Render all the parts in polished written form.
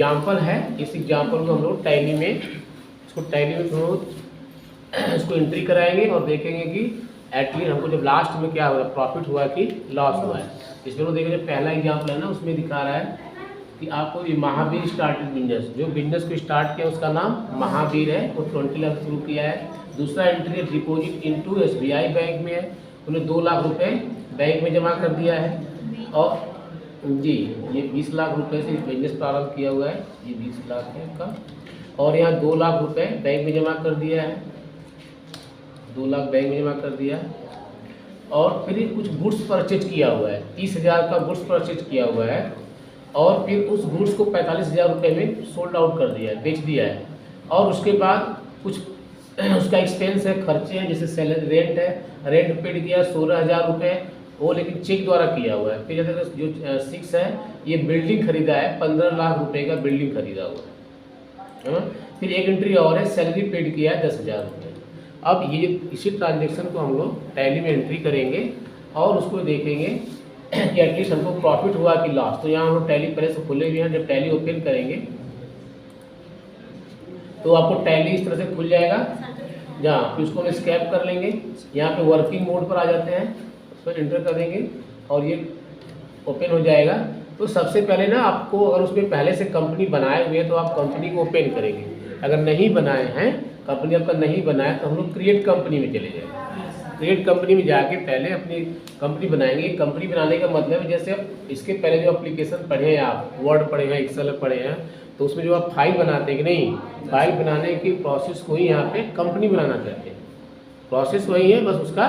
Example है। इस example को हम लोग टैली में हम लोग इसको एंट्री कराएंगे और देखेंगे कि एटलीस्ट हमको जब लास्ट में क्या हुआ, प्रॉफिट हुआ कि लॉस हुआ है। इसमें लोग देखेंगे पहला एग्जाम्पल है ना, उसमें दिखा रहा है कि आपको ये महावीर स्टार्टेड बिजनेस, जो बिजनेस को स्टार्ट किया उसका नाम महावीर है, वो 20 लाख शुरू किया है। दूसरा एंट्री है डिपॉजिट इनटू SBI बैंक में है, उन्हें 2 लाख रुपए बैंक में जमा कर दिया है। और जी ये 20 लाख रुपए से बिजनेस प्रारंभ किया हुआ है, ये 20 लाख है इसका। और यहाँ 2 लाख रुपए बैंक में जमा कर दिया है, 2 लाख बैंक में जमा कर दिया। और फिर कुछ गुड्स परचेज किया हुआ है, 30,000 का गुड्स परचेज किया हुआ है। और फिर उस गुड्स को 45,000 रुपये में सोल्ड आउट कर दिया है, बेच दिया है। और उसके बाद कुछ उसका एक्सपेंस है, खर्चे हैं, जैसे सैलरी, रेंट है, रेंट पेड किया 16,000 रुपये, वो लेकिन चेक द्वारा किया हुआ है। फिर जैसे जो 6 है, ये बिल्डिंग खरीदा है, 15 लाख रुपए का बिल्डिंग खरीदा हुआ है। फिर एक एंट्री और है, सैलरी पेड किया है 10,000 रुपये। अब ये इसी ट्रांजेक्शन को हम लोग टैली में एंट्री करेंगे और उसको देखेंगे कि एटलीस्ट हमको प्रॉफिट हुआ कि लॉस। तो यहाँ हम लोग टैली पहले से खुले हुए हैं, जब टैली ओपन करेंगे तो आपको टैली इस तरह से खुल जाएगा। जहाँ फिर उसको हम स्कैप कर लेंगे, यहाँ पे वर्किंग मोड पर आ जाते हैं, उस पर एंटर कर देंगे और ये ओपन हो जाएगा। तो सबसे पहले ना आपको, अगर उसमें पहले से कंपनी बनाए हुए हैं तो आप कंपनी को ओपन करेंगे। अगर नहीं बनाए हैं, कंपनी आपका नहीं बनाया, तो हम लोग क्रिएट कंपनी में चले जाएंगे। क्रिएट कंपनी में जाके पहले अपनी कंपनी बनाएंगे। कंपनी बनाने का मतलब है, जैसे इसके पहले जो एप्लीकेशन पढ़े हैं आप, वर्ड पढ़े हैं, एक्सेल पढ़े हैं, तो उसमें जो आप फाइल बनाते हैं कि नहीं, फाइल बनाने की प्रोसेस को ही यहाँ पे कंपनी बनाना कहते हैं। प्रोसेस वही है, बस उसका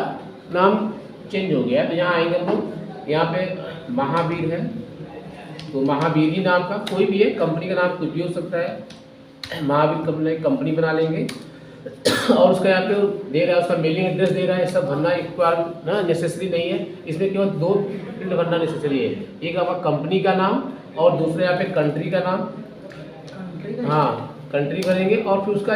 नाम चेंज हो गया है। तो यहाँ आएंगे हम लोग, यहाँ पे महावीर है, तो महावीर ही नाम का कोई भी है, कंपनी का नाम कुछ भी हो सकता है। महावीर कंपनी बना लेंगे और उसका यहाँ पे दे रहा है, उसका मेलिंग एड्रेस दे रहा है, सब भरना एक बार ना नेसेसरी नहीं है। इसमें केवल 2 फील्ड भरना नेसेसरी है, एक आपका कंपनी का नाम और दूसरे यहाँ पे कंट्री का नाम। हाँ, कंट्री भरेंगे और फिर उसका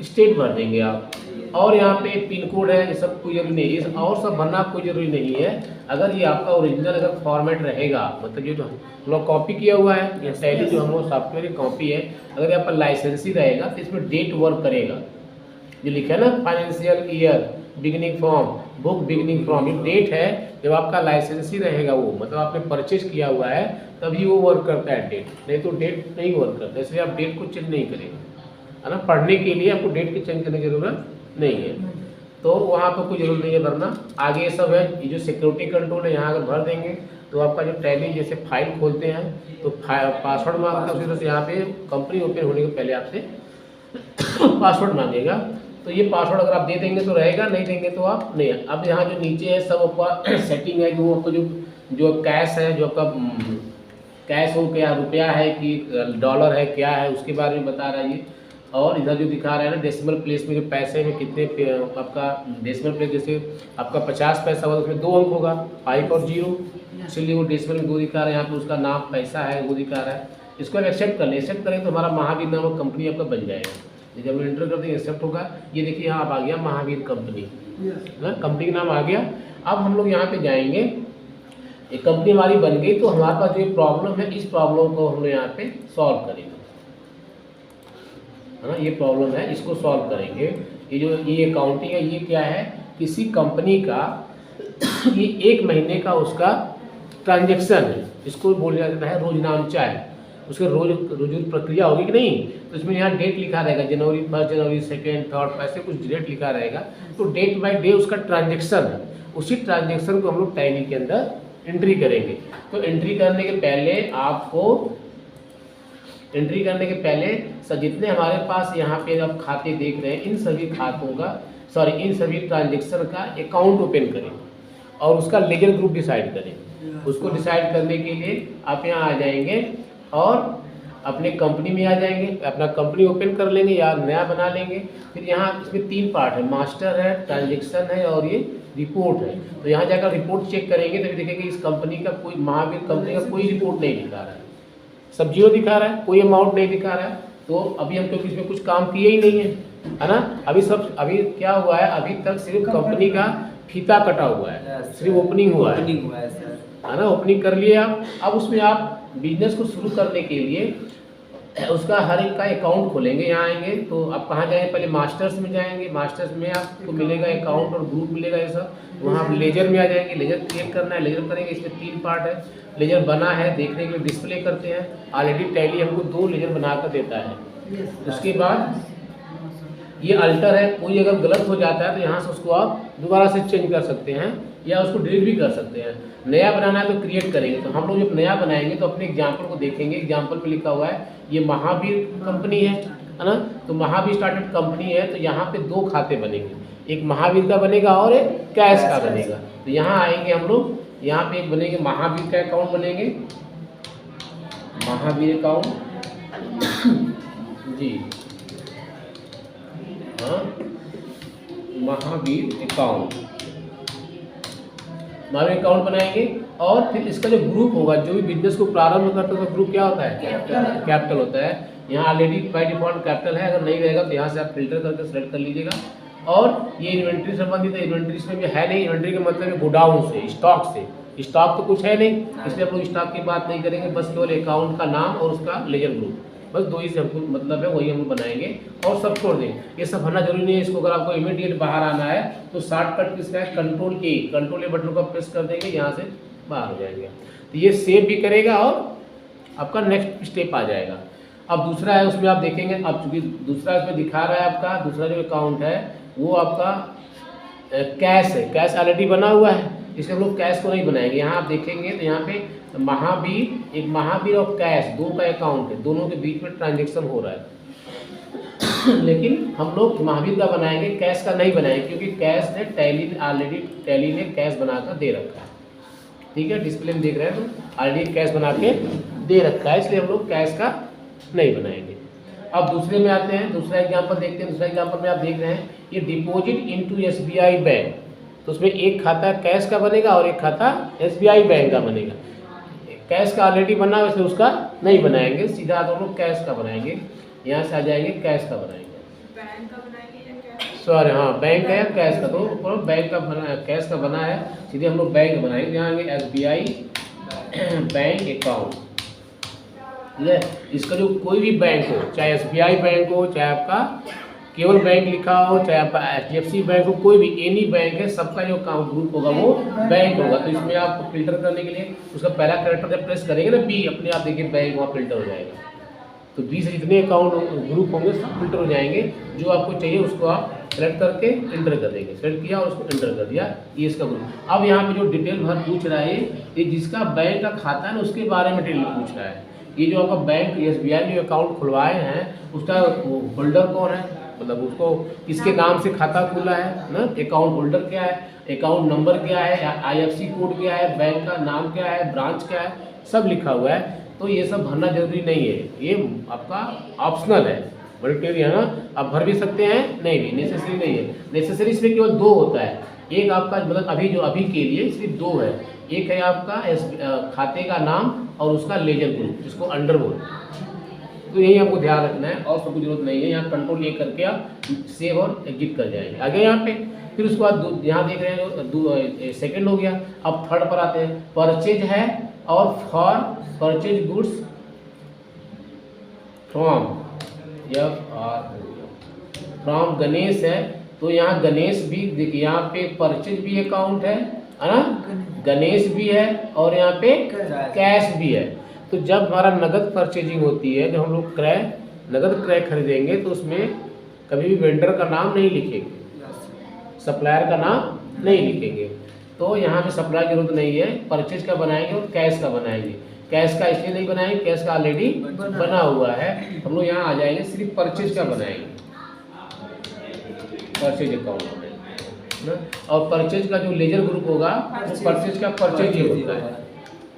स्टेट भर देंगे आप। और यहाँ पे पिन कोड है, ये सब कोई जरूरी नहीं है, ये और सब भरना कोई जरूरी नहीं है। अगर ये आपका ओरिजिनल अगर फॉर्मेट रहेगा, मतलब ये जो हम लोग कॉपी किया हुआ है, ये टैली जो हम लोग सॉफ्टवेयर की कॉपी है, अगर ये आपका लाइसेंसी रहेगा तो इसमें डेट वर्क करेगा। जो लिखा है ना, financial year beginning from, book beginning from, ये डेट है। जब आपका लाइसेंसी रहेगा, वो मतलब आपने परचेज किया हुआ है, तभी वो वर्क करता है डेट, नहीं तो डेट नहीं वर्क करता। इसलिए आप डेट को चेंज नहीं करेंगे, है ना। पढ़ने के लिए आपको डेट की चेंज करने की जरूरत नहीं है, तो वहाँ पर कोई जरूरत नहीं है भरना। आगे ये सब है, ये जो सिक्योरिटी कंट्रोल है, यहाँ अगर भर देंगे तो आपका जो टैली जैसे फाइल खोलते हैं तो पासवर्ड मांगता है, उसी तरह से यहाँ पे कंपनी ओपन होने के पहले आपसे पासवर्ड मांगेगा। तो ये पासवर्ड अगर आप दे देंगे तो रहेगा, नहीं देंगे तो आप नहीं। अब यहाँ जो नीचे है सब आपका सेटिंग है, वो आपको जो कैश है, जो आपका कैश हो, क्या रुपया है कि डॉलर है, क्या है, उसके बारे में बता रहा है ये। और इधर जो दिखा रहा है ना, डेसिमल प्लेस में जो पैसे में कितने आपका डेसिमल प्लेस, जैसे आपका 50 पैसा होगा, उसमें 2 अंक होगा, 5 और 0, इसलिए वो डेसिमल में 2 दिखा रहा है। यहाँ पे उसका नाम पैसा है वो दिखा रहा है। इसको हम एक्सेप्ट कर लें, एक्सेप्ट करें तो हमारा महावीर नामक कंपनी आपका बन जाएगा। जब हम एंटर कर देंगे एक्सेप्ट होगा। ये देखिए यहाँ आप आ गया महावीर कंपनी, कंपनी का नाम आ गया। अब हम लोग यहाँ पे जाएंगे, एक कंपनी हमारी बन गई, तो हमारे पास जो प्रॉब्लम है, इस प्रॉब्लम को हम लोग यहाँ पे सॉल्व करेंगे, है ना। ये प्रॉब्लम है, इसको सॉल्व करेंगे। ये जो ये अकाउंटिंग है, ये क्या है, किसी कंपनी का ये 1 महीने का उसका ट्रांजेक्शन है, इसको बोला जाता है रोजनामचा है। उसके रोज प्रक्रिया होगी कि नहीं, तो इसमें यहाँ डेट लिखा रहेगा, जनवरी 1, जनवरी 2, 3, ऐसे कुछ डेट लिखा रहेगा। तो डेट बाय डे उसका ट्रांजेक्शन है, उसी ट्रांजेक्शन को हम लोग टैली के अंदर एंट्री करेंगे। तो एंट्री करने के पहले जितने हमारे पास यहाँ पे आप खाते देख रहे हैं, इन सभी खातों का इन सभी ट्रांजेक्शन का अकाउंट ओपन करें और उसका लीगल ग्रुप डिसाइड करें। उसको डिसाइड करने के लिए आप यहाँ आ जाएंगे और अपने कंपनी में आ जाएंगे, अपना कंपनी ओपन कर लेंगे या नया बना लेंगे। फिर यहाँ इसमें 3 पार्ट है, मास्टर है, ट्रांजेक्शन है और ये रिपोर्ट है। तो यहाँ जाकर रिपोर्ट चेक करेंगे तो देखेंगे इस कंपनी का कोई, महावीर कंपनी का कोई रिपोर्ट नहीं दिखा रहा है, सब 0 दिखा रहा है, कोई अमाउंट नहीं दिखा रहा है। तो अभी हम क्योंकि इसमें कुछ काम किए ही नहीं है ना। अभी क्या हुआ है, अभी तक सिर्फ कंपनी का फीता कटा हुआ है, सिर्फ ओपनिंग हुआ है ना। ओपनिंग कर लिए आप। अब उसमें आप बिजनेस को शुरू करने के लिए उसका हर एक का अकाउंट खोलेंगे। यहाँ आएंगे तो आप कहाँ जाएंगे, पहले मास्टर्स में जाएंगे। मास्टर्स में आपको मिलेगा अकाउंट और ग्रुप मिलेगा ये सब। वहाँ आप लेजर में आ जाएंगे, लेजर क्रिएट करना है, लेजर करेंगे। इसमें 3 पार्ट है। लेजर बना है देखने के लिए डिस्प्ले करते हैं। ऑलरेडी टैली हमको 2 लेजर बना कर देता है। उसके बाद ये अल्टर है, कोई अगर गलत हो जाता है तो यहाँ से उसको आप दोबारा से चेंज कर सकते हैं या उसको डिलीट भी कर सकते हैं। नया बनाना है तो क्रिएट करेंगे। तो हम लोग जब नया बनाएंगे तो अपने एग्जाम्पल को देखेंगे। एग्जाम्पल पे लिखा हुआ है ये महावीर कंपनी है ना। तो महावीर स्टार्टेड कंपनी है तो यहाँ पे 2 खाते बनेंगे, एक महावीर का बनेगा और एक कैश का बनेगा। तो यहाँ आएंगे हम लोग, यहाँ पे एक बनेंगे महावीर का अकाउंट बनेंगे, महावीर अकाउंट जी हाँ, महावीर अकाउंट बनाएंगे। और फिर इसका जो ग्रुप होगा, जो भी बिजनेस को प्रारंभ करता है तो ग्रुप क्या होता है, कैपिटल होता है। यहाँ ऑलरेडी बाय डिफॉल्ट कैपिटल है, अगर नहीं रहेगा तो यहाँ से आप फिल्टर करके सेलेक्ट कर लीजिएगा। और ये इन्वेंट्री संबंधित है, इन्वेंट्री इसमें भी है नहीं। इन्वेंट्री का मतलब है गोडाउन से, स्टॉक से। स्टॉक तो कुछ है नहीं, इसलिए हम लोग स्टॉक की बात नहीं करेंगे, बस केवल अकाउंट का नाम और उसका लेजर ग्रुप, बस 2 ही से हमको मतलब है, वही हम बनाएंगे और सब छोड़ देंगे। ये सब भरना जरूरी नहीं है। इसको अगर आपको इमीडिएट बाहर आना है तो शॉर्टकट किसका है, कंट्रोल ए बटन को प्रेस कर देंगे, यहाँ से बाहर हो जाएंगे। तो ये सेव भी करेगा और आपका नेक्स्ट स्टेप आ जाएगा। अब दूसरा है, उसमें आप देखेंगे, अब चूंकि दूसरा इसमें दिखा रहा है आपका दूसरा जो अकाउंट है वो आपका कैश है। कैश ऑलरेडी बना हुआ है, इसलिए हम लोग कैश को नहीं बनाएंगे। यहाँ आप देखेंगे तो यहाँ पे महावीर, एक महावीर और कैश 2 का अकाउंट है, दोनों के बीच में ट्रांजेक्शन हो रहा है। लेकिन हम लोग महावीर का बनाएंगे, कैश का नहीं बनाएंगे, क्योंकि कैश ने टैली ने कैश बनाकर दे रखा है। ठीक है, डिस्प्ले में देख रहे हैं तो ऑलरेडी कैश बना के दे रखा है, इसलिए हम लोग कैश का नहीं बनाएंगे। अब दूसरे में आते हैं, दूसरा एग्जांपल देखते हैं। दूसरा एग्जांपल में आप देख रहे हैं ये डिपॉजिट इनटू एसबीआई बैंक, तो उसमें एक खाता कैश का बनेगा और एक खाता एसबीआई बैंक का बनेगा। कैश का ऑलरेडी बना है, इसलिए उसका नहीं बनाएंगे, सीधा हम लोग कैश का बनाएंगे। यहाँ से आ जाएंगे कैश का बनाएंगे, बैंक का बनाएंगे या कैश? सॉरी हाँ, बैंक है या कैश का, तो बैंक का बना, कैश का बना है, सीधे हम लोग बैंक बनाएंगे। यहाँ आएंगे एसबीआई बैंक अकाउंट। ठीक है, इसका जो कोई भी बैंक हो, चाहे एसबीआई बैंक हो, चाहे आपका केवल बैंक लिखा हो, चाहे आपका एचडीएफसी बैंक हो, कोई भी एनी बैंक है, सबका जो अकाउंट ग्रुप होगा वो बैंक होगा। तो इसमें आप फिल्टर करने के लिए उसका पहला कैरेक्टर जब प्रेस करेंगे ना बी, अपने आप देखिए बैंक वहाँ फिल्टर हो जाएगा। तो 20 से जितने अकाउंट ग्रुप होंगे सब फिल्टर हो जाएंगे। जो आपको चाहिए उसको आप सेलेक्ट करके एंटर कर देंगे। सेलेक्ट किया और उसको एंटर कर दिया, ये इसका ग्रुप। अब यहाँ पे जो डिटेल भर पूछ रहा है, ये जिसका बैंक का खाता है ना उसके बारे में डिटेल पूछ रहा है। ये जो आपका बैंक एसबीआई में अकाउंट खुलवाए हैं उसका होल्डर कौन है, मतलब उसको किसके नाम से खाता खुला है ना, अकाउंट होल्डर क्या है, अकाउंट नंबर क्या है, आईएफएससी कोड क्या है, बैंक का नाम क्या है, ब्रांच क्या है, सब लिखा हुआ है। तो ये सब भरना जरूरी नहीं है, ये आपका ऑप्शनल है, वॉलंटरी है ना, आप भर भी सकते हैं, नहीं भी नेसेसरी नहीं है। नेसेसरी इसमें केवल 2 होता है, एक आपका मतलब अभी के लिए सिर्फ 2 है। एक है आपका खाते का नाम और उसका लेजर ग्रुप, जिसको अंडर बोलते। तो यही आपको ध्यान रखना है और सब जरूरत नहीं है। यहाँ कंट्रोल ए करके आप सेव और एग्जिट कर जाएंगे आगे यहाँ पे। फिर उसके बाद यहाँ देख रहे हैं जो सेकंड हो गया। अब थर्ड पर आते हैं, परचेज है और for purchase goods from Ganesh है। तो यहाँ गणेश भी देखिए, यहाँ पे परचेज भी अकाउंट है ना, गणेश भी है और यहाँ पे कैश भी है। तो जब हमारा नगद परचेजिंग होती है, जब हम लोग नगद क्रय खरीदेंगे तो उसमें कभी भी वेंडर का नाम नहीं लिखेंगे, सप्लायर का नाम नहीं लिखेंगे। तो यहाँ पे सप्लायर की जरूरत नहीं है, परचेज का बनाएंगे और कैश का बनाएंगे। कैश का इसलिए नहीं बनाएंगे, कैश का ऑलरेडी बना हुआ है। हम लोग यहाँ आ जाएंगे, सिर्फ परचेज का बनाएंगे, परचेज अकाउंट बनाएंगे। और परचेज का जो लेजर ग्रुप होगा वो परचेज का परचेज ही होता है।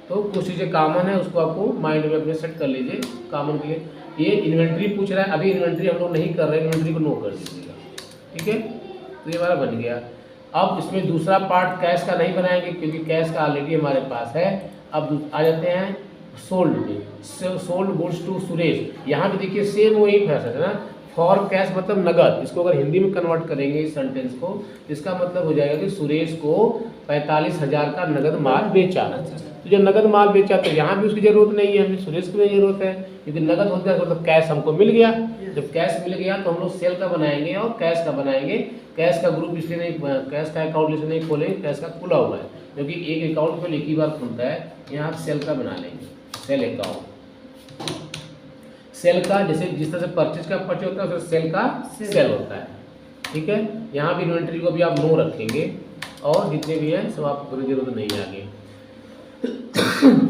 तो कुछ चीज़ें कॉमन है, उसको आपको माइंड में अपने सेट कर लीजिए कॉमन के लिए। ये इन्वेंट्री पूछ रहा है, अभी इन्वेंट्री हम लोग नहीं कर रहे हैं, इन्वेंट्री को नो कर दीजिएगा। ठीक है, तो ये हमारा बन गया। अब इसमें दूसरा पार्ट कैश का नहीं बनाएंगे क्योंकि कैश का ऑलरेडी हमारे पास है। अब आ जाते हैं सोल्ड में, सोल्ड गुड्स टू सुरेश। यहाँ पे देखिए सेम वही फैसला है ना, फॉर कैश मतलब नगद। इसको अगर हिंदी में कन्वर्ट करेंगे इस सेंटेंस को, इसका मतलब हो जाएगा कि सुरेश को 45,000 का नगद माल बेचा। तो जब नगद माल बेचा तो यहाँ भी उसकी ज़रूरत नहीं है, हमें सुरेश की भी ज़रूरत है, क्योंकि नगद होता है मतलब कैश हमको मिल गया। जब कैश मिल गया तो हम लोग सेल का बनाएंगे और कैश का बनाएंगे। कैश का ग्रुप इसलिए नहीं, कैश का अकाउंट इसलिए नहीं खोलेंगे, कैश का खुला हुआ है, क्योंकि एक अकाउंट पर एक ही बार खुलता है। यहाँ सेल का बना लेंगे, सेल अकाउंट। सेल का जैसे जिस तरह से परचेज का परचेज होता है उससे सेल का सेल होता है, ठीक है। यहाँ भी इन्वेंट्री को भी आप नो रखेंगे और जितने भी हैं सब आपको कोई जरूरत नहीं है आगे।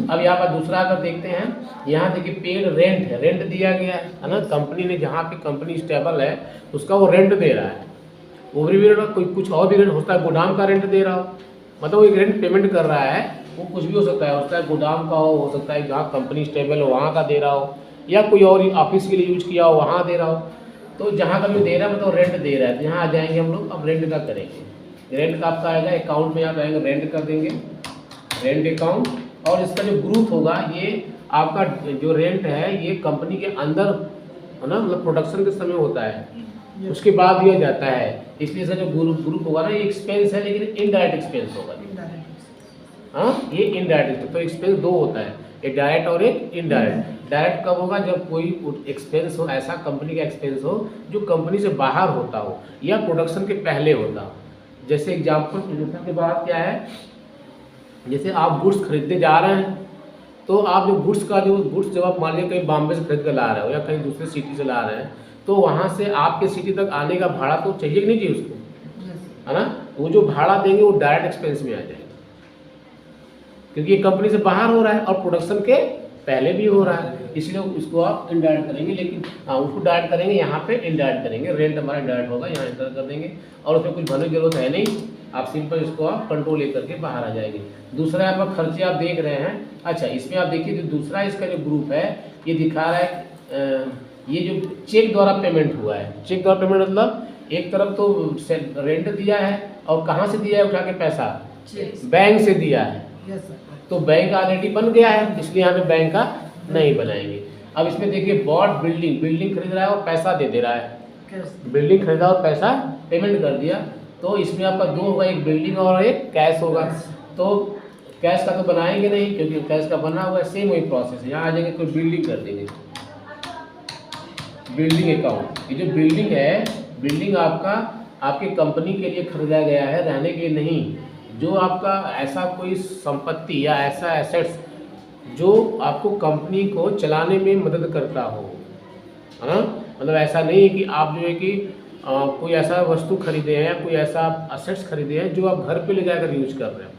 अब यहाँ पर दूसरा अगर देखते हैं, यहाँ देखिए पेड रेंट है, रेंट दिया गया है ना। कंपनी ने जहाँ पे कंपनी स्टेबल है उसका वो रेंट दे रहा है। ओवरी भी कोई कुछ और भी रेंट होता है, गोदाम का रेंट दे रहा हो, मतलब वो एक रेंट पेमेंट कर रहा है। वो कुछ भी हो सकता है गोदाम का हो सकता है जहाँ कंपनी स्टेबल हो वहाँ का दे रहा हो, या कोई और ऑफिस के लिए यूज किया हो वहाँ दे रहा हो। तो जहाँ का भी दे रहा है मतलब रेंट दे रहा है। तो यहाँ आ जाएंगे हम लोग, अब रेंट का करेंगे। रेंट का आपका आएगा अकाउंट में, आप आएंगे रेंट कर देंगे, रेंट अकाउंट। और इसका जो ग्रुप होगा ये आपका जो रेंट है ये कंपनी के अंदर है ना, मतलब प्रोडक्शन के समय होता है, उसके बाद दिया जाता है। इसलिए इसका जो ग्रुप होगा ना ये एक्सपेंस है, लेकिन इनडायरेक्ट एक्सपेंस होगा। हाँ, ये इनडायरेक्ट। तो एक्सपेंस दो होता है, एक डायरेक्ट और एक इनडायरेक्ट। डायरेक्ट कब होगा? जब कोई एक्सपेंस हो, ऐसा कंपनी का एक्सपेंस हो जो कंपनी से बाहर होता हो या प्रोडक्शन के पहले होता हो। जैसे एग्जाम्पल प्रोडक्शन के बाद क्या है, जैसे आप गुड्स खरीदने जा रहे हैं तो आप जो गुड्स जब आप मान लीजिए कहीं बॉम्बे से खरीद कर ला रहे हो या कहीं दूसरे सिटी से ला रहे हैं, तो वहाँ से आपके सिटी तक आने का भाड़ा तो चाहिए कि नहीं चाहिए उसको, है ना। वो जो भाड़ा देंगे वो डायरेक्ट एक्सपेंस में आ जाएगा, क्योंकि ये कंपनी से बाहर हो रहा है और प्रोडक्शन के पहले भी हो रहा है, इसलिए इसको आप इनडायरेक्ट करेंगे। लेकिन हाँ, उसको डायरेक्ट करेंगे, यहाँ पे इनडायरेक्ट करेंगे। रेंट हमारा इनडायरेक्ट होगा, यहाँ इंटर कर देंगे और उसमें कुछ भरने की जरूरत है नहीं। आप सिंपल इसको आप कंट्रोल लेकर के बाहर आ जाएंगे। दूसरा आपका खर्चे आप देख रहे हैं। अच्छा, इसमें आप देखिए जो दूसरा इसका जो ग्रुप है ये दिखा रहा है ये जो चेक द्वारा पेमेंट हुआ है। चेक द्वारा पेमेंट मतलब एक तरफ तो रेंट दिया है और कहाँ से दिया है उठा के पैसा, बैंक से दिया है। तो बैंक ऑलरेडी बन गया है, इसलिए यहाँ पे बैंक का नहीं बनाएंगे। अब इसमें देखिए बॉट बिल्डिंग खरीद रहा है और पैसा दे रहा है। बिल्डिंग खरीदा और पैसा पेमेंट कर दिया, तो इसमें आपका दो होगा, एक बिल्डिंग और एक कैश होगा। तो कैश का तो बनाएंगे नहीं क्योंकि कैश का बना हुआ है, सेम वही प्रोसेस है। यहाँ आ जाएंगे कोई बिल्डिंग कर देंगे, बिल्डिंग अकाउंट। ये जो बिल्डिंग है, बिल्डिंग आपके कंपनी के लिए खरीदा गया है, रहने के लिए नहीं। जो आपका ऐसा कोई संपत्ति या ऐसा एसेट्स जो आपको कंपनी को चलाने में मदद करता हो, है ना। मतलब ऐसा नहीं है कि आप जो है कि कोई ऐसा वस्तु खरीदे हैं या कोई ऐसा एसेट्स खरीदे हैं जो आप घर पे ले जाकर यूज कर रहे हो।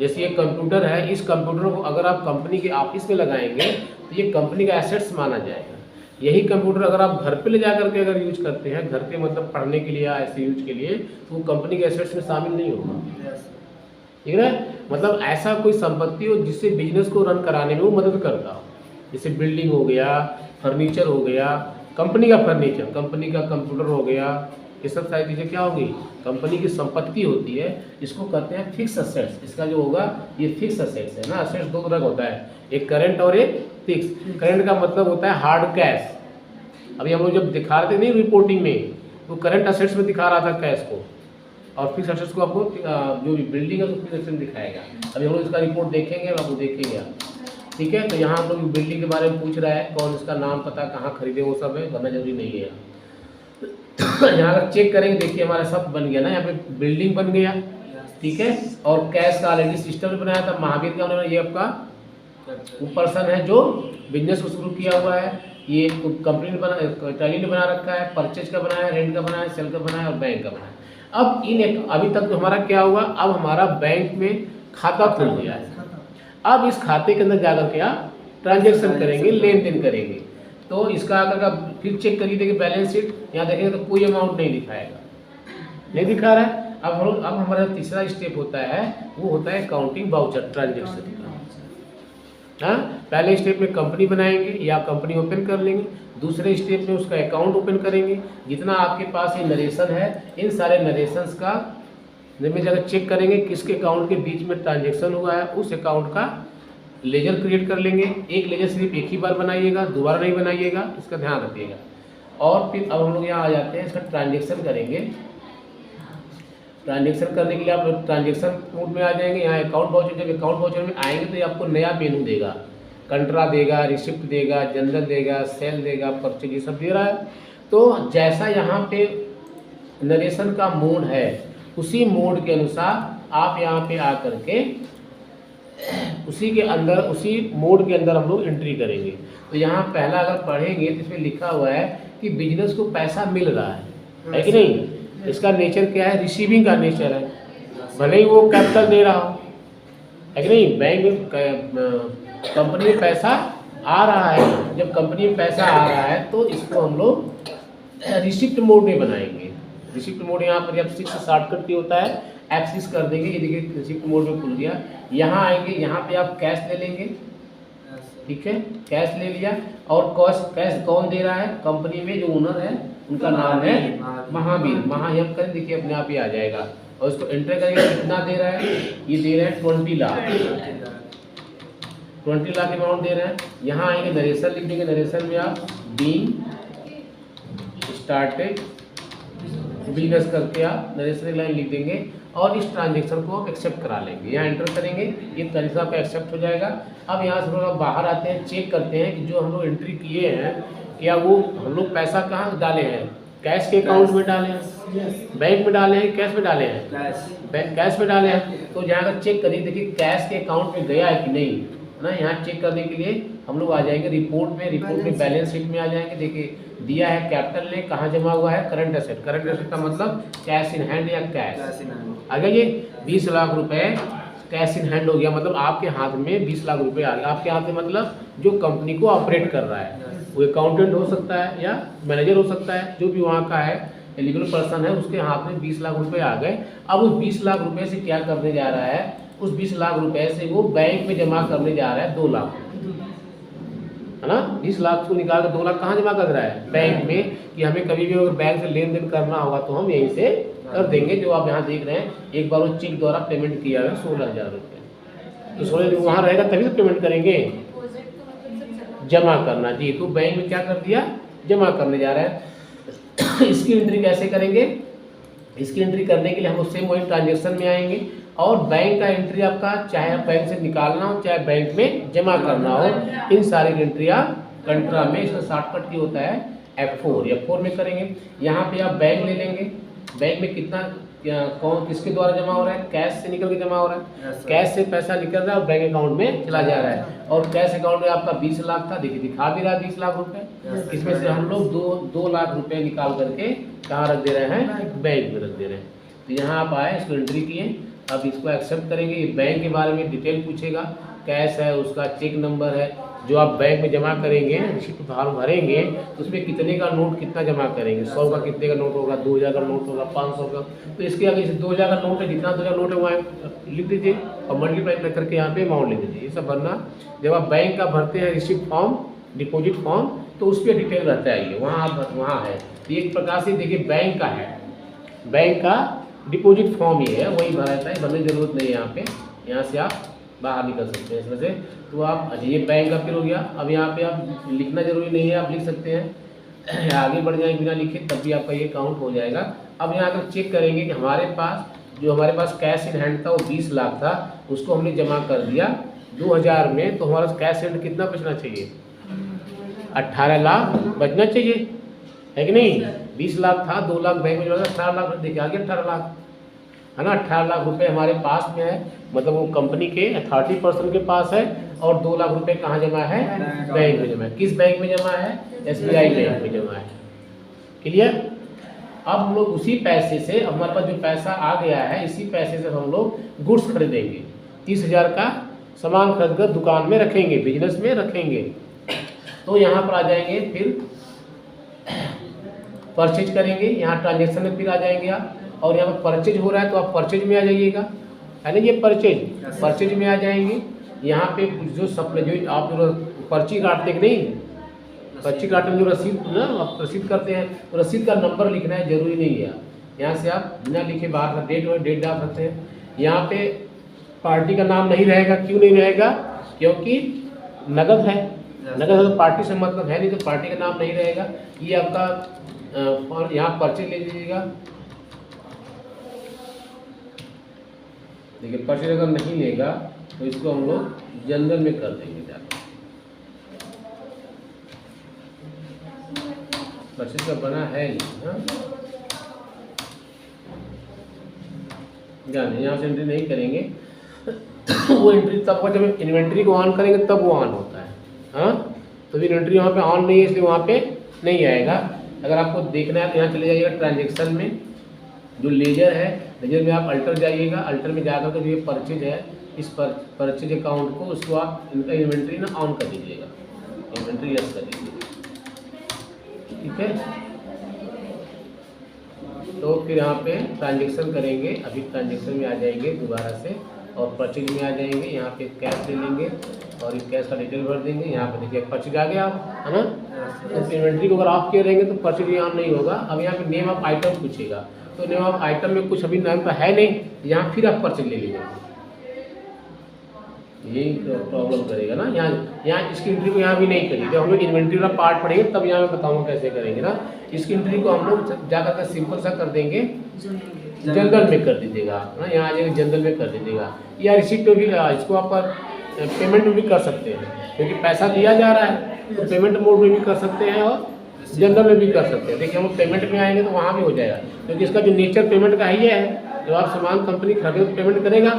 जैसे ये कंप्यूटर है, इस कंप्यूटर को अगर आप कंपनी के ऑफिस में लगाएंगे तो ये कंपनी का एसेट्स माना जाएगा। यही कंप्यूटर अगर आप घर पे ले जा करके अगर यूज करते हैं, घर पे मतलब पढ़ने के लिए या ऐसे यूज के लिए, तो वो कंपनी के एसेट्स में शामिल नहीं होगा, ठीक है। मतलब ऐसा कोई संपत्ति हो जिससे बिजनेस को रन कराने में वो मदद करता हो। जैसे बिल्डिंग हो गया, फर्नीचर हो गया, कंपनी का फर्नीचर, कंपनी का कंप्यूटर हो गया, ये सब सारी चीज़ें क्या होगी, कंपनी की संपत्ति होती है। इसको कहते हैं फिक्स असेट्स। इसका जो होगा ये फिक्स असेट्स है ना। असेट्स दो तरह का होता है, एक करंट और एक फिक्स। करंट का मतलब होता है हार्ड कैश। अभी हम लोग जब दिखा रहे थे नहीं रिपोर्टिंग में, तो करंट असेट्स में दिखा रहा था कैश को, और फिक्स असेट्स को आपको जो भी बिल्डिंग है तो फिक्स असेट्स में दिखाएगा। अभी हम लोग इसका रिपोर्ट देखेंगे, आपको देखेंगे आप, ठीक है। तो यहाँ हम लोग बिल्डिंग के बारे में पूछ रहा है, कौन इसका नाम पता कहाँ खरीदे वो सब है, वरना जरूरी नहीं है। यहाँ अगर चेक करेंगे देखिए हमारा सब बन गया ना, यहाँ पे बिल्डिंग बन गया, ठीक है। और कैश का ऑलरेडी सिस्टम बनाया था महावीर का उन्होंने, ये आपका वो पर्सन है जो बिजनेस को शुरू किया हुआ है। ये कंपनी ने बना, टैली ने बना रखा है, परचेज का बनाया, रेंट का बनाया, सेल का बनाया और बैंक का बनाया। अब अभी तक तो हमारा क्या हुआ, अब हमारा बैंक में खाता खुल गया है। अब इस खाते के अंदर जाकर के आप ट्रांजेक्शन करेंगे, लेन देन करेंगे। तो इसका अगर आप फिर चेक करिए, देखिए बैलेंस शीट यहाँ देखेंगे तो कोई अमाउंट नहीं दिखाएगा, नहीं दिखा रहा है। अब हमारा तीसरा स्टेप होता है, वो होता है काउंटिंग वाउचर ट्रांजेक्शन। हाँ, पहले स्टेप में कंपनी बनाएंगे या कंपनी ओपन कर लेंगे, दूसरे स्टेप में उसका अकाउंट ओपन करेंगे। जितना आपके पास ये नरेशन है, इन सारे नरेशंस का में जगह चेक करेंगे किसके अकाउंट के बीच में ट्रांजेक्शन हुआ है, उस अकाउंट का लेजर क्रिएट कर लेंगे। एक लेजर सिर्फ एक ही बार बनाइएगा, दोबारा नहीं बनाइएगा, इसका ध्यान रखिएगा। और फिर अब हम लोग यहाँ आ जाते हैं, इसका ट्रांजेक्शन करेंगे। ट्रांजेक्शन करने के लिए आप ट्रांजेक्शन मोड में आ जाएंगे। यहाँ अकाउंट वाउचर, जब अकाउंट वाउचर में आएंगे तो ये आपको नया मेनू देगा, कंट्रा देगा, रिसिप्ट देगा, जनरल देगा, सेल देगा, परचेज, ये सब दे रहा है। तो जैसा यहाँ पे नरेशन का मोड है उसी मोड के अनुसार आप यहाँ पे आ करके उसी के अंदर, उसी मोड के अंदर हम लोग एंट्री करेंगे। तो यहाँ पहला अगर पढ़ेंगे तो इसमें लिखा हुआ है कि बिजनेस को पैसा मिल रहा है कि नहीं। इसका नेचर क्या है, रिसीविंग का नेचर है, भले ही वो कैपिटल दे रहा हो, है कि नहीं। बैंक में कंपनी में पैसा आ रहा है, जब कंपनी में पैसा आ रहा है तो इसको हम लोग रिसिप्ट मोड में बनाएंगे। रिसिप्ट मोड यहाँ पर जब 6 शॉर्टकट की होता है, F6 कर देंगे, ये देखिए रिसिप्ट मोड में खुल गया। यहाँ आएंगे, यहाँ पे आप कैश ले लेंगे, ठीक है, कैश ले लिया। और कैश कौन दे रहा है, कंपनी में जो ओनर है उनका नाम है महावीर। हम करें, देखिए अपने आप ही आ जाएगा। और इसको एंटर करेंगे, कितना दे रहा है, ये दे रहे हैं 20 लाख, 20 लाख अमाउंट दे रहे हैं। यहाँ आएंगे, नरेशन लिख देंगे, नरेशन में आप बीइंग स्टार्टेड बिजनेस करके आप नरेशन लाइन लिख देंगे और इस ट्रांजेक्शन को आप एक्सेप्ट करा लेंगे। यहाँ एंटर करेंगे, ये ट्रांजेक्शन आपका एक्सेप्ट हो जाएगा। अब यहाँ से हम लोग बाहर आते हैं, चेक करते हैं कि जो हम लोग एंट्री किए हैं क्या वो हम लोग पैसा कहाँ डाले हैं, कैश के अकाउंट में डाले हैं, बैंक में डाले हैं, कैश में डाले हैं, कैश में डाले हैं। तो यहाँ का चेक करिए, देखिए कैश के अकाउंट में गया है कि नहीं, है ना। यहाँ चेक करने के लिए हम लोग आ जाएंगे रिपोर्ट में बैलेंस शीट में आ जाएंगे। देखिए दिया है कैपिटल ने, कहाँ जमा हुआ है, करंट एसेट। करंट एसेट का मतलब कैश इन हैंड या कैश। अगर ये 20 लाख रुपए कैश इन हैंड हो गया, मतलब आपके हाथ में 20 लाख रुपए आ गया। आपके हाथ में मतलब जो कंपनी को ऑपरेट कर रहा है, वो अकाउंटेंट हो सकता है या मैनेजर हो सकता है, जो भी वहाँ का है लीगल पर्सन है, उसके हाथ में 20 लाख रुपए आ गए। अब उस 20 लाख रुपए से क्या करने जा रहा है, उस 20 लाख रुपए से वो बैंक में जमा करने जा रहा है 2 लाख, है ना। 20 लाख को निकाल कर 2 लाख कहाँ जमा कर रहा है, बैंक में। कि हमें कभी भी अगर बैंक से लेन देन करना होगा तो हम यहीं से कर देंगे। जो आप यहाँ देख रहे हैं, एक बार वो चेक द्वारा पेमेंट किया है 16,000 रुपये, तो 16 वहाँ रहेगा तभी तो पेमेंट करेंगे, जमा करना जी। तो बैंक में क्या कर दिया, जमा करने जा रहा है। इसकी एंट्री कैसे करेंगे, इसकी एंट्री करने के लिए हम उससे वही ट्रांजेक्शन में आएंगे और बैंक का एंट्री आपका चाहे आप बैंक से निकालना हो चाहे बैंक में जमा करना हो, इन सारी एंट्री आप कंट्रा में, इसका शॉर्टकट की होता है F4 में करेंगे। यहाँ पे आप बैंक ले लेंगे, बैंक में कितना कौन किसके द्वारा जमा हो रहा है, कैश से निकल के जमा हो रहा है, कैश से पैसा निकल रहा है और बैंक अकाउंट में चला जा रहा है। और कैश अकाउंट में आपका 20 लाख था, देखिए दिखा भी रहा है 20 लाख रुपए। इसमें से हम लोग 2 लाख रुपए निकाल करके कहाँ रख दे रहे हैं, बैंक में रख दे रहे हैं। तो यहाँ आप आए, इसको एंट्री किए, अब इसको एक्सेप्ट करेंगे। ये बैंक के बारे में डिटेल पूछेगा, कैश है, उसका चेक नंबर है, जो आप बैंक में जमा करेंगे, रिसिप्ट फॉर्म भरेंगे तो उसमें कितने का नोट कितना जमा करेंगे, 100 का कितने का नोट होगा, 2000 का नोट होगा, 500 का। तो इसके आगे 2000 का नोट है, जितना 2000 नोट है वहाँ लिख दीजिए और मल्टीप्लाई करके यहाँ पे अमाउंट लिख दीजिए। ये सब भरना, जब आप बैंक का भरते हैं रिसिप्ट फॉर्म, डिपॉजिट फॉर्म, तो उस पर डिटेल रहता है, ये वहाँ आप वहाँ है। तो एक प्रकार से देखिए बैंक का है, बैंक का डिपॉजिट फॉर्म ये है, वही भरा रहता है, भरने की जरूरत नहीं है यहाँ पे। यहाँ से आप बाहर निकल सकते हैं इसमें से। तो आप ये बैंक का फिर हो गया। अब यहाँ पे आप लिखना जरूरी नहीं है, आप लिख सकते हैं, आगे बढ़ जाएंगे बिना लिखे तब भी आपका ये काउंट हो जाएगा। अब यहाँ अगर चेक करेंगे कि हमारे पास कैश इन हैंड था वो 20 लाख था, उसको हमने जमा कर दिया 2000 में, तो हमारा कैश इन कितना बचना चाहिए, 18 लाख बचना चाहिए, है कि नहीं। 20 लाख था, 2 लाख बैंक में जमा, 18 लाख देखिए आगे 18 लाख है ना। 18 लाख रुपए हमारे पास में है, मतलब वो कंपनी के अथॉरिटी पर्सन के पास है। और 2 लाख रुपए कहाँ जमा है, बैंक में जमा है। किस बैंक में जमा है, SBI बैंक में जमा है। क्लियर। अब हम लोग उसी पैसे से, हमारे पास जो पैसा आ गया है, इसी पैसे से हम लोग गुड्स खरीदेंगे। 30,000 का सामान खरीद कर दुकान में रखेंगे, बिजनेस में रखेंगे। तो यहाँ पर आ जाएंगे, फिर परचेज करेंगे, यहाँ ट्रांजेक्शन में फिर आ जाएंगे आप। और यहाँ पर परचेज हो रहा है तो आप परचेज में आ जाइएगा, है ना। ये परचेज में आ जाएंगे। यहाँ पे जो सप्लाई, जो आप जो पर्ची काटते कि नहीं, पर्ची काटने में जो रसीद ना आप रसीद करते हैं, तो रसीद का नंबर लिखना है, जरूरी नहीं है। यहाँ से आप बिना लिखे बाहर का डेट डाल सकते हैं। यहाँ पे पार्टी का नाम नहीं रहेगा, क्यों नहीं रहेगा, क्योंकि नगद है, नगद है तो पार्टी से मतलब है नहीं, तो पार्टी का नाम नहीं रहेगा। ये आपका यहाँ परचेज ले लीजिएगा, देखिए परचेज अगर नहीं लेगा तो इसको हम लोग जनरल में कर देंगे जाकर। परचेज का बना है नहीं, हाँ जाने यहाँ से एंट्री नहीं करेंगे वो एंट्री तब जब इन्वेंट्री को ऑन करेंगे तब वो ऑन होता है, हाँ तो फिर इन्वेंट्री वहाँ पे ऑन नहीं है इसलिए वहाँ पे नहीं आएगा। अगर आपको देखना है तो यहाँ चले जाइएगा ट्रांजेक्शन में, जो लेजर है लेजर में आप अल्टर जाइएगा, अल्टर में जाकर के जो ये परचेज है इस परचेज अकाउंट को उसको आप इनका इन्वेंट्री ना ऑन कर दीजिएगा, इन्वेंट्री यस कर दीजिएगा, ठीक है। तो फिर यहाँ पे ट्रांजेक्शन करेंगे, अभी ट्रांजेक्शन में आ जाएंगे दोबारा से और परचेज में आ जाएंगे, यहाँ पे कैश ले लेंगे और इस कैश का डिटेल भर देंगे। यहाँ पे देखिए परचेज आ गया आप, है ना। तो इन्वेंट्री को अगर ऑफ किए रहेंगे तो परचेज यहाँ नहीं होगा। अब यहाँ पे नेम ऑफ आइटम पूछेगा, तो नेम ऑफ आइटम में कुछ अभी नाम का है नहीं, यहाँ फिर आप परचेज ले लीजिए, यही प्रॉब्लम करेगा ना। यहाँ इसकी एंट्री को यहाँ भी नहीं करिए, जब हम लोग इन्वेंट्री का पार्ट पढ़ेंगे तब यहाँ मैं बताऊँगा कैसे करेंगे ना। इसकी एंट्री को हम लोग जाकर के सिंपल सा कर देंगे, जनरल में कर दीजिएगा ना, यहाँ आ जाएगा जनरल में कर दीजिएगा, या रिसीप्ट में भी इसको आप पेमेंट में भी कर सकते हैं, क्योंकि पैसा दिया जा रहा है तो पेमेंट मोड में भी कर सकते हैं और जनरल में भी कर सकते हैं। देखिए हम पेमेंट में आएंगे तो वहाँ भी हो जाएगा, क्योंकि इसका जो नेचर पेमेंट का ही है, जब आप सामान कंपनी खरीदे तो पेमेंट करेगा,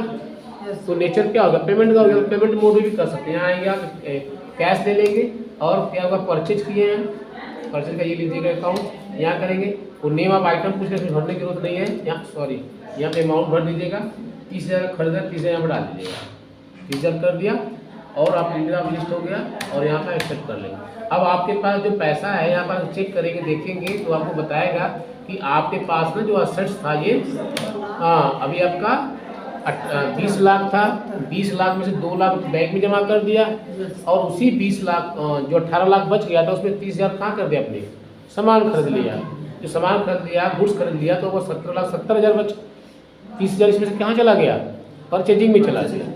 तो नेचर क्या होगा पेमेंट का होगा, तो पेमेंट मोड में भी कर सकते हैं। यहाँ आएंगे आप कैश ले लेंगे और क्या होगा परचेज किए हैं, परचेज का ये लीजिएगा अकाउंट, यहाँ करेंगे वो नेम ऑफ आइटम पूछ रहे भरने की जरूरत नहीं है, यहाँ सॉरी यहाँ पे अमाउंट भर दीजिएगा, 30,000 खरीदा 30,000 यहाँ पर डाल दीजिएगा, 30,000 कर दिया और आप इंडिया लिस्ट हो गया और यहाँ पर एक्सेप्ट कर लेंगे। अब आपके पास जो पैसा है यहाँ पर चेक करेंगे देखेंगे तो आपको बताएगा कि आपके पास ना जो असेट्स था ये, हाँ अभी आपका 20 लाख था, 20 लाख में से 2 लाख बैंक में जमा कर दिया और उसी 20 लाख जो 18 लाख बच गया था उसमें 30,000 कहाँ कर दिया, अपने सामान खरीद लिया। जो सामान खरीद लिया गुड्स खरीद लिया तो वो 17,70,000 बच, 30,000 इसमें से कहाँ चला गया, परचेजिंग में चला गया।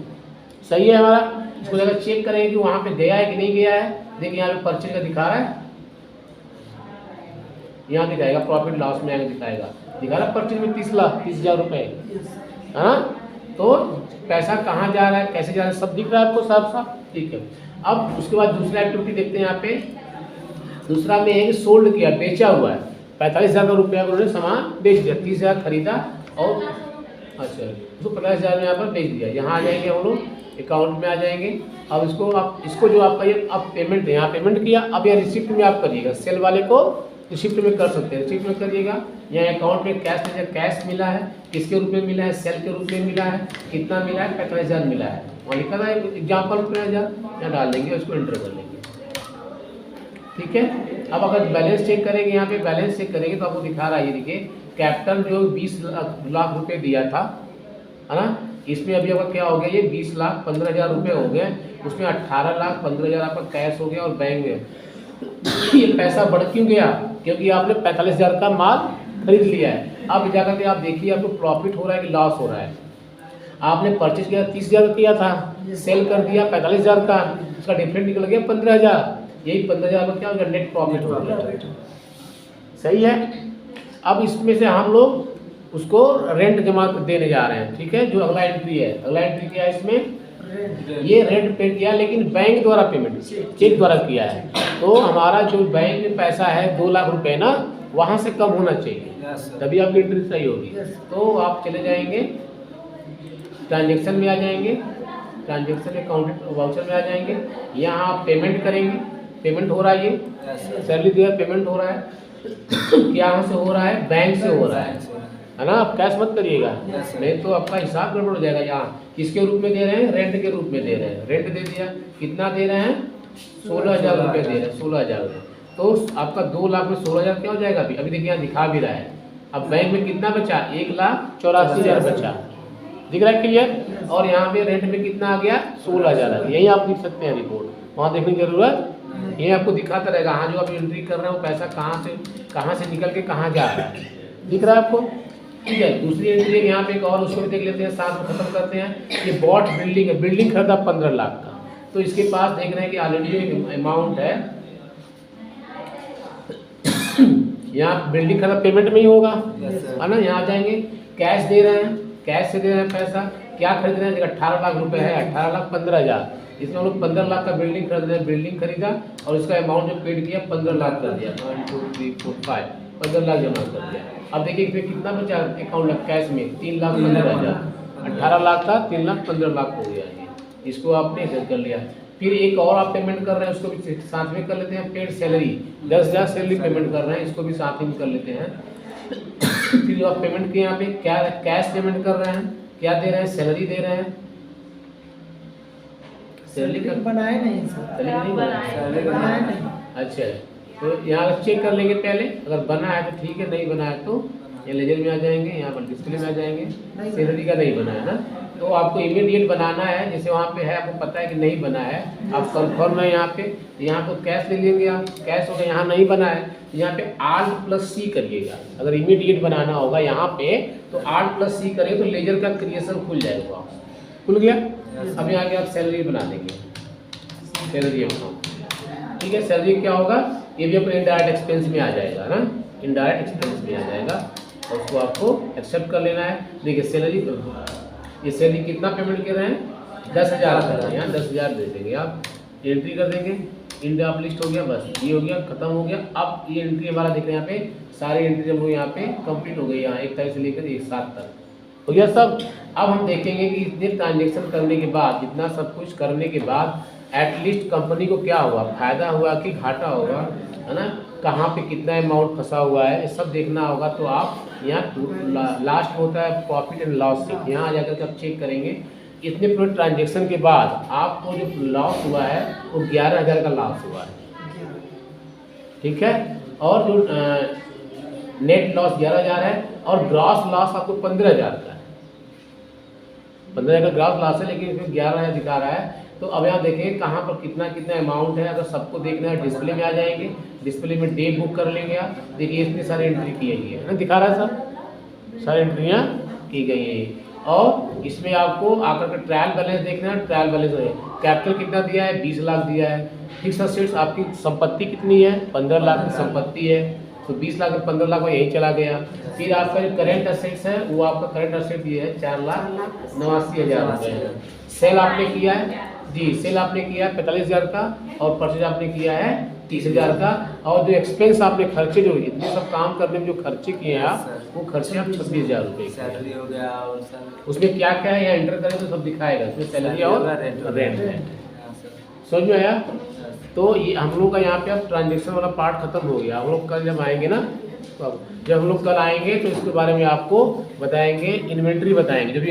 सही है हमारा। इसको अगर चेक करेंगे कि वहाँ पे गया है कि नहीं गया है, देखिए यहाँ पे परचेज का दिखा रहा है, यहाँ दिखाएगा प्रॉफिट लॉस में दिखा रहा है परचेज में 30,000 रुपये, है ना। तो पैसा कहाँ जा रहा है कैसे जा रहा है सब दिख रहा है आपको साफ साफ, ठीक है। अब उसके बाद दूसरा एक्टिविटी देखते हैं। यहाँ पे दूसरा में है कि सोल्ड किया, बेचा हुआ है, 45,000 रुपया उन्होंने सामान बेच दिया, 30,000 खरीदा और अच्छा उसको 50,000 में यहाँ पर बेच दिया। यहाँ आ जाएंगे हम लोग अकाउंट में आ जाएंगे। अब इसको जो आपका ये अब पेमेंट है, यहाँ पेमेंट किया, अब यहाँ रिसिप्ट में आप करिएगा, सेल वाले को रिसिप्ट में कर सकते हैं, रिसिप्ट में करिएगा। यहाँ अकाउंट में कैश लीजिए, कैश मिला है, किसके रूप में मिला है, सेल के रूप में मिला है, कितना मिला है, 45,000 मिला है, वहाँ लिखा था एग्जाम्पल 45,000 यहाँ डाल देंगे, उसको एंटर कर लेंगे, ठीक है। अब अगर बैलेंस चेक करेंगे, यहाँ पे बैलेंस चेक करेंगे तो आपको दिखा रहा है, ये देखिए कैपिटल जो 20 लाख रुपए दिया था, है ना, इसमें अभी आपका क्या हो गया, ये 20,15,000 रुपये हो गए, उसमें 18,15,000 आपका कैश हो गया और बैंक में ये पैसा बढ़ क्यों गया, क्योंकि आपने 45,000 का माल खरीद लिया है। अब जाकर के आप देखिए आपको प्रॉफिट हो रहा है कि लॉस हो रहा है। आपने परचेज किया 30,000 किया था, सेल कर दिया 45,000 का, उसका डिफरेंट निकल गया 15,000, यही 15,000 का क्या हो गया, नेट प्रॉफिट हो गया, सही है। अब इसमें से हम लोग उसको रेंट जमा देने जा रहे हैं, ठीक है। जो अगला एंट्री है, अगला एंट्री क्या है इसमें, ये रेंट पे किया लेकिन बैंक द्वारा पेमेंट चेक द्वारा किया है, तो हमारा जो बैंक में पैसा है 2 लाख रुपए ना, वहाँ से कम होना चाहिए, तभी आपकी एंट्री सही होगी। तो आप चले जाएंगे ट्रांजेक्शन में आ जाएंगे, ट्रांजेक्शन अकाउंट वाउचर में आ जाएंगे, यहाँ आप पेमेंट करेंगे, पेमेंट हो रहा है, ये सैलरी दिया पेमेंट हो रहा है, यहाँ से हो रहा है, बैंक से हो रहा है ना। आप कैश मत करिएगा, नहीं तो आपका हिसाब गड़बड़ हो जाएगा। यहाँ किसके रूप में दे रहे हैं, रेंट के रूप में दे रहे हैं, रेंट दे दिया, कितना दे रहे हैं, 16,000 रुपये दे रहे हैं, 16,000 रुपये, तो आपका 2 लाख में 16,000 क्या हो जाएगा अभी देखिए यहाँ दिखा भी रहा है। अब बैंक में कितना बचा, 1,84,000 बचा, दिख रहा है क्लियर। और यहाँ पे रेंट में कितना आ गया, 16,000, यही आप लिख सकते हैं रिपोर्ट, वहाँ देखने की जरूरत ये आपको दिखाता रहेगा। हाँ जो आप एंट्री कर रहे हो पैसा कहाँ से निकल के कहाँ जा रहा है, दिख रहा है आपको, ठीक है। दूसरी एंट्री यहाँ पे एक और, उसको भी देख लेते हैं, साथ में खत्म करते हैं। ये बॉट बिल्डिंग है, बिल्डिंग खरीदा 15 लाख का, तो इसके पास देख रहे हैं कि ऑलरेडी अमाउंट है, यहाँ बिल्डिंग खरीदा पेमेंट में ही होगा, है ना। यहाँ जाएंगे कैश दे रहे हैं, कैश से दे रहे हैं पैसा, क्या खरीद रहे हैं, 18 लाख रुपए है, 18,15,000, इसमें हम लोग 15 लाख का बिल्डिंग खरीद रहे हैं, बिल्डिंग खरीदा और इसका अमाउंट जो पेड किया 15 लाख कर दिया, 1 2 3 4 5 15 लाख जमा कर दिया। अब देखिए इसमें कितना बचा अकाउंट में कैश में, 3,15,000, 18 लाख था 3,15 लाख हो गया ये, इसको आपने इधर कर लिया। फिर एक और आप पेमेंट कर रहे हैं, उसको भी साथ में कर लेते हैं, पेड सैलरी 10,000 सैलरी पेमेंट कर रहे हैं, इसको भी साथ में कर लेते हैं। फिर जो आप पेमेंट के यहाँ पे क्या कैश पेमेंट कर रहे हैं, क्या दे रहे हैं, सैलरी दे रहे हैं, सैलरी का बनाए नहीं सर, सैलरी नहीं बनाए बनाया। नहीं। अच्छा, तो यहाँ चेक कर लेंगे पहले, अगर बना है तो ठीक है, नहीं बना है तो ये लेजर में आ जाएंगे, यहाँ पर डिस्प्ले में आ जाएंगे, सैलरी का नहीं बना है ना, तो आपको इमीडिएट बनाना है, जैसे वहाँ पे है आपको पता है कि नहीं बना है, आप कंफर्म है यहाँ पे, यहाँ को कैश ले लेंगे आप, कैश होगा, यहाँ नहीं बना है यहाँ पे Alt+C करिएगा, अगर इमीडिएट बनाना होगा यहाँ पे तो Alt+C करें तो लेजर का क्रिएशन खुल जाएगा, खुल गया। अब यहाँ के आप सैलरी बना देंगे, सैलरी अकाउंट, ठीक है। सैलरी क्या होगा, ये भी अपने इनडायरेक्ट एक्सपेंस में आ जाएगा ना, इनडायरेक्ट एक्सपेंस में आ जाएगा और उसको आपको एक्सेप्ट कर लेना है। देखिए सैलरी, ये सैलरी कितना पेमेंट कर रहे हैं, 10,000 कर रहे हैं, यहाँ 10,000 दे देंगे आप, एंट्री कर देंगे, इंडिया आप लिस्ट हो गया, बस ये हो गया, खत्म हो गया। अब ये एंट्री हमारा देख रहे हैं यहाँ पे, सारी एंट्री हम लोग यहाँ पे कंप्लीट हो गई, यहाँ 1 तारीख से लेकर 1/7 तक हो गया सब। अब हम देखेंगे कि इतने ट्रांजेक्शन करने के बाद, इतना सब कुछ करने के बाद एटलीस्ट कंपनी को क्या हुआ, फायदा हुआ कि घाटा होगा, है ना, कहाँ पे कितना अमाउंट फंसा हुआ है, ये सब देखना होगा। तो आप यहाँ लास्ट होता है प्रॉफिट एंड लॉस शीट, यहाँ आ जाकर के आप चेक करेंगे इतने पूरे ट्रांजेक्शन के बाद आपको जो लॉस हुआ है वो 11,000 का लॉस हुआ है, ठीक है। और जो नेट लॉस 11,000 है और ग्रॉस लॉस आपको 15,000 का है, 15,000 का ग्रॉस लॉस है, लेकिन इसमें 11,000 दिखा रहा है। तो अब यहाँ देखें कहाँ पर कितना कितना अमाउंट है, अगर सबको देखना है डिस्प्ले में आ जाएंगे, डिस्प्ले में डे बुक कर लेंगे आप, देखिए इतनी सारी एंट्री की गई है ना, दिखा रहा है सब सारी एंट्रियाँ की गई है। और इसमें आपको आकर के ट्रायल बैलेंस देखना है, ट्रायल बैलेंस है, कैपिटल कितना दिया है, 20 लाख दिया है, फिक्स एसेट्स आपकी संपत्ति कितनी है, 15 लाख की संपत्ति है, तो 20 लाख में 15 लाख में यही चला गया। फिर आपका जो करेंट एसेट्स है वो आपका करेंट एसेट ये है 4,89,000 रुपये है। सेल आपने किया है जी, सेल आपने किया है 45,000 का और परचेज आपने किया है 30,000 का, और जो एक्सपेंस आपने खर्चे जो इतने सब काम करने में जो खर्चे किए हैं आप, वो खर्चे आप 26,000 रुपये सैलरी हो गया और सर उसमें क्या क्या है, यहाँ एंटर करें तो सब दिखाएगा, उसमें सैलरी और रेंट है, समझ में आया। तो ये हम लोग का यहाँ पे अब ट्रांजेक्शन वाला पार्ट खत्म हो गया। हम लोग कल जब आएंगे ना, तो जब हम लोग कल आएंगे तो इसके बारे में आपको बताएंगे, इन्वेंट्री बताएंगे, जब